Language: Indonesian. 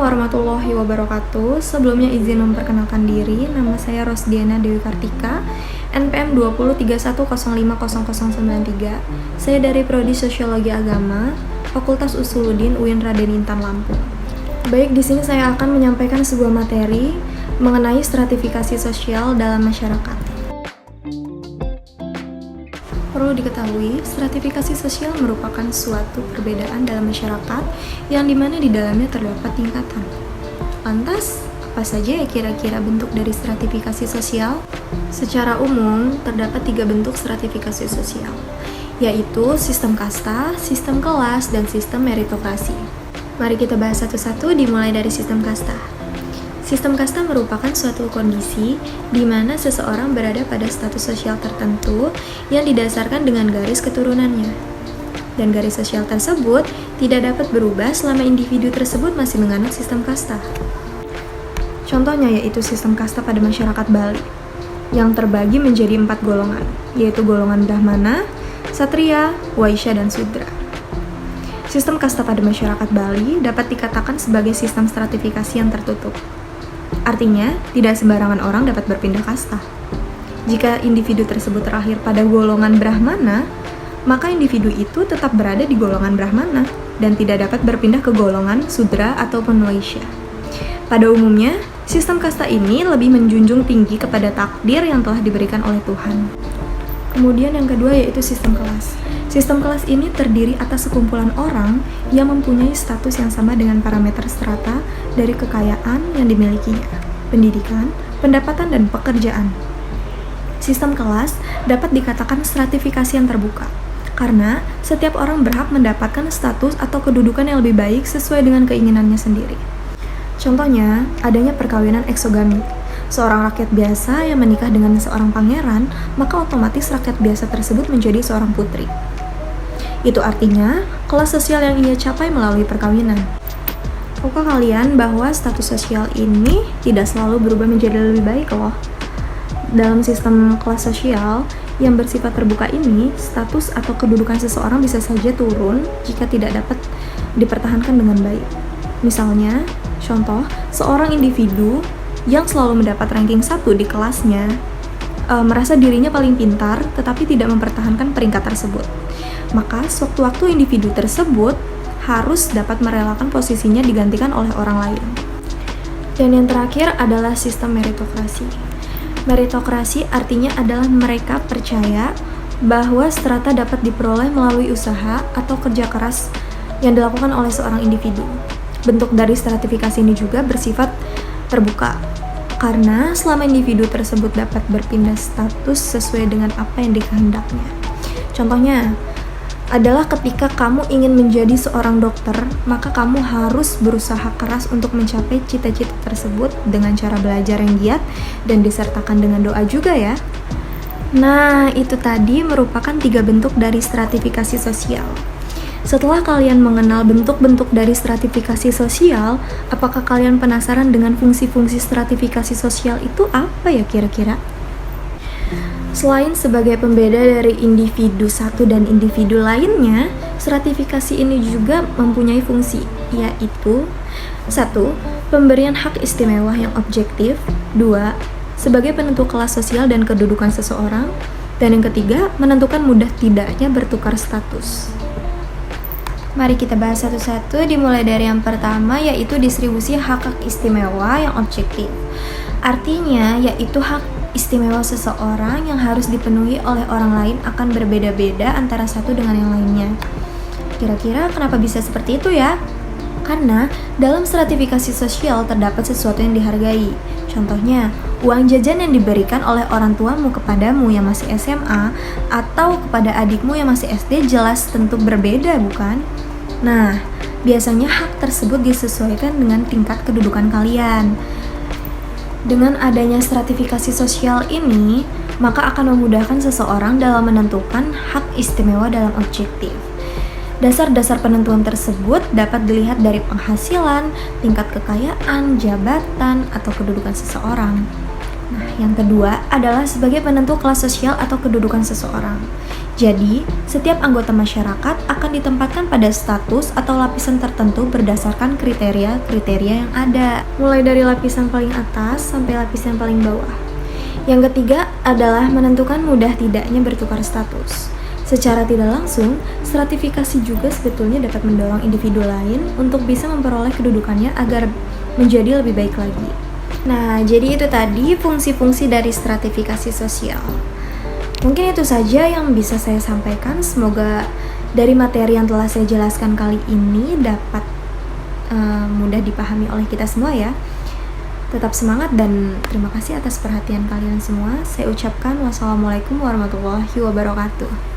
warahmatullahi wabarakatuh. Sebelumnya izin memperkenalkan diri. Nama saya Rosdiana Dewi Kartika, NPM 2031050093. Saya dari Prodi Sosiologi Agama, Fakultas Usuluddin UIN Raden Intan Lampung. Baik, di sini saya akan menyampaikan sebuah materi mengenai stratifikasi sosial dalam masyarakat. Perlu diketahui, stratifikasi sosial merupakan suatu perbedaan dalam masyarakat yang dimana di dalamnya terdapat tingkatan. Lantas, apa saja ya kira-kira bentuk dari stratifikasi sosial? Secara umum, terdapat 3 bentuk stratifikasi sosial, yaitu sistem kasta, sistem kelas, dan sistem meritokrasi. Mari kita bahas satu-satu, dimulai dari sistem kasta. Sistem kasta merupakan suatu kondisi di mana seseorang berada pada status sosial tertentu yang didasarkan dengan garis keturunannya. Dan garis sosial tersebut tidak dapat berubah selama individu tersebut masih menganut sistem kasta. Contohnya yaitu sistem kasta pada masyarakat Bali, yang terbagi menjadi 4 golongan, yaitu golongan Brahmana, Satria, Waisya, dan Sudra. Sistem kasta pada masyarakat Bali dapat dikatakan sebagai sistem stratifikasi yang tertutup. Artinya, tidak sembarangan orang dapat berpindah kasta. Jika individu tersebut terakhir pada golongan Brahmana, maka individu itu tetap berada di golongan Brahmana dan tidak dapat berpindah ke golongan Sudra ataupun Waisya. Pada umumnya, sistem kasta ini lebih menjunjung tinggi kepada takdir yang telah diberikan oleh Tuhan. Kemudian yang kedua yaitu sistem kelas. Sistem kelas ini terdiri atas sekumpulan orang yang mempunyai status yang sama dengan parameter strata dari kekayaan yang dimilikinya, pendidikan, pendapatan, dan pekerjaan. Sistem kelas dapat dikatakan stratifikasi yang terbuka, karena setiap orang berhak mendapatkan status atau kedudukan yang lebih baik sesuai dengan keinginannya sendiri. Contohnya, adanya perkawinan eksogami. Seorang rakyat biasa yang menikah dengan seorang pangeran, maka otomatis rakyat biasa tersebut menjadi seorang putri. Itu artinya, kelas sosial yang ia capai melalui perkawinan. Tahukah kalian bahwa status sosial ini tidak selalu berubah menjadi lebih baik loh? Dalam sistem kelas sosial yang bersifat terbuka ini, status atau kedudukan seseorang bisa saja turun jika tidak dapat dipertahankan dengan baik. Misalnya, contoh, seorang individu yang selalu mendapat ranking 1 di kelasnya merasa dirinya paling pintar tetapi tidak mempertahankan peringkat tersebut. Maka sewaktu-waktu individu tersebut harus dapat merelakan posisinya digantikan oleh orang lain. Dan yang terakhir adalah sistem meritokrasi. Meritokrasi artinya adalah mereka percaya bahwa strata dapat diperoleh melalui usaha atau kerja keras yang dilakukan oleh seorang individu. Bentuk dari stratifikasi ini juga bersifat terbuka, karena selama individu tersebut dapat berpindah status sesuai dengan apa yang dikehendaknya. Contohnya adalah ketika kamu ingin menjadi seorang dokter, maka kamu harus berusaha keras untuk mencapai cita-cita tersebut dengan cara belajar yang giat dan disertakan dengan doa juga ya. Nah, itu tadi merupakan 3 bentuk dari stratifikasi sosial. Setelah kalian mengenal bentuk-bentuk dari stratifikasi sosial, apakah kalian penasaran dengan fungsi-fungsi stratifikasi sosial itu apa ya kira-kira? Selain sebagai pembeda dari individu satu dan individu lainnya, stratifikasi ini juga mempunyai fungsi, yaitu 1. Pemberian hak istimewa yang objektif. 2. Sebagai penentu kelas sosial dan kedudukan seseorang. Dan yang ketiga, menentukan mudah tidaknya bertukar status. Mari kita bahas satu-satu, dimulai dari yang pertama yaitu distribusi hak-hak istimewa yang objektif. Artinya yaitu hak istimewa seseorang yang harus dipenuhi oleh orang lain akan berbeda-beda antara satu dengan yang lainnya. Kira-kira kenapa bisa seperti itu ya? Karena dalam stratifikasi sosial terdapat sesuatu yang dihargai. Contohnya, uang jajan yang diberikan oleh orang tuamu kepadamu yang masih SMA atau kepada adikmu yang masih SD jelas tentu berbeda, bukan? Nah, biasanya hak tersebut disesuaikan dengan tingkat kedudukan kalian. Dengan adanya stratifikasi sosial ini, maka akan memudahkan seseorang dalam menentukan hak istimewa dalam objektif. Dasar-dasar penentuan tersebut dapat dilihat dari penghasilan, tingkat kekayaan, jabatan, atau kedudukan seseorang. Nah, yang kedua adalah sebagai penentu kelas sosial atau kedudukan seseorang, Jadi, setiap anggota masyarakat akan ditempatkan pada status atau lapisan tertentu berdasarkan kriteria-kriteria yang ada, mulai dari lapisan paling atas sampai lapisan paling bawah. Yang ketiga adalah menentukan mudah tidaknya bertukar status. Secara tidak langsung, stratifikasi juga sebetulnya dapat mendorong individu lain untuk bisa memperoleh kedudukannya agar menjadi lebih baik lagi. Nah, jadi itu tadi fungsi-fungsi dari stratifikasi sosial. Mungkin itu saja yang bisa saya sampaikan. Semoga dari materi yang telah saya jelaskan kali ini dapat mudah dipahami oleh kita semua ya. Tetap semangat dan terima kasih atas perhatian kalian semua. Saya ucapkan wassalamualaikum warahmatullahi wabarakatuh.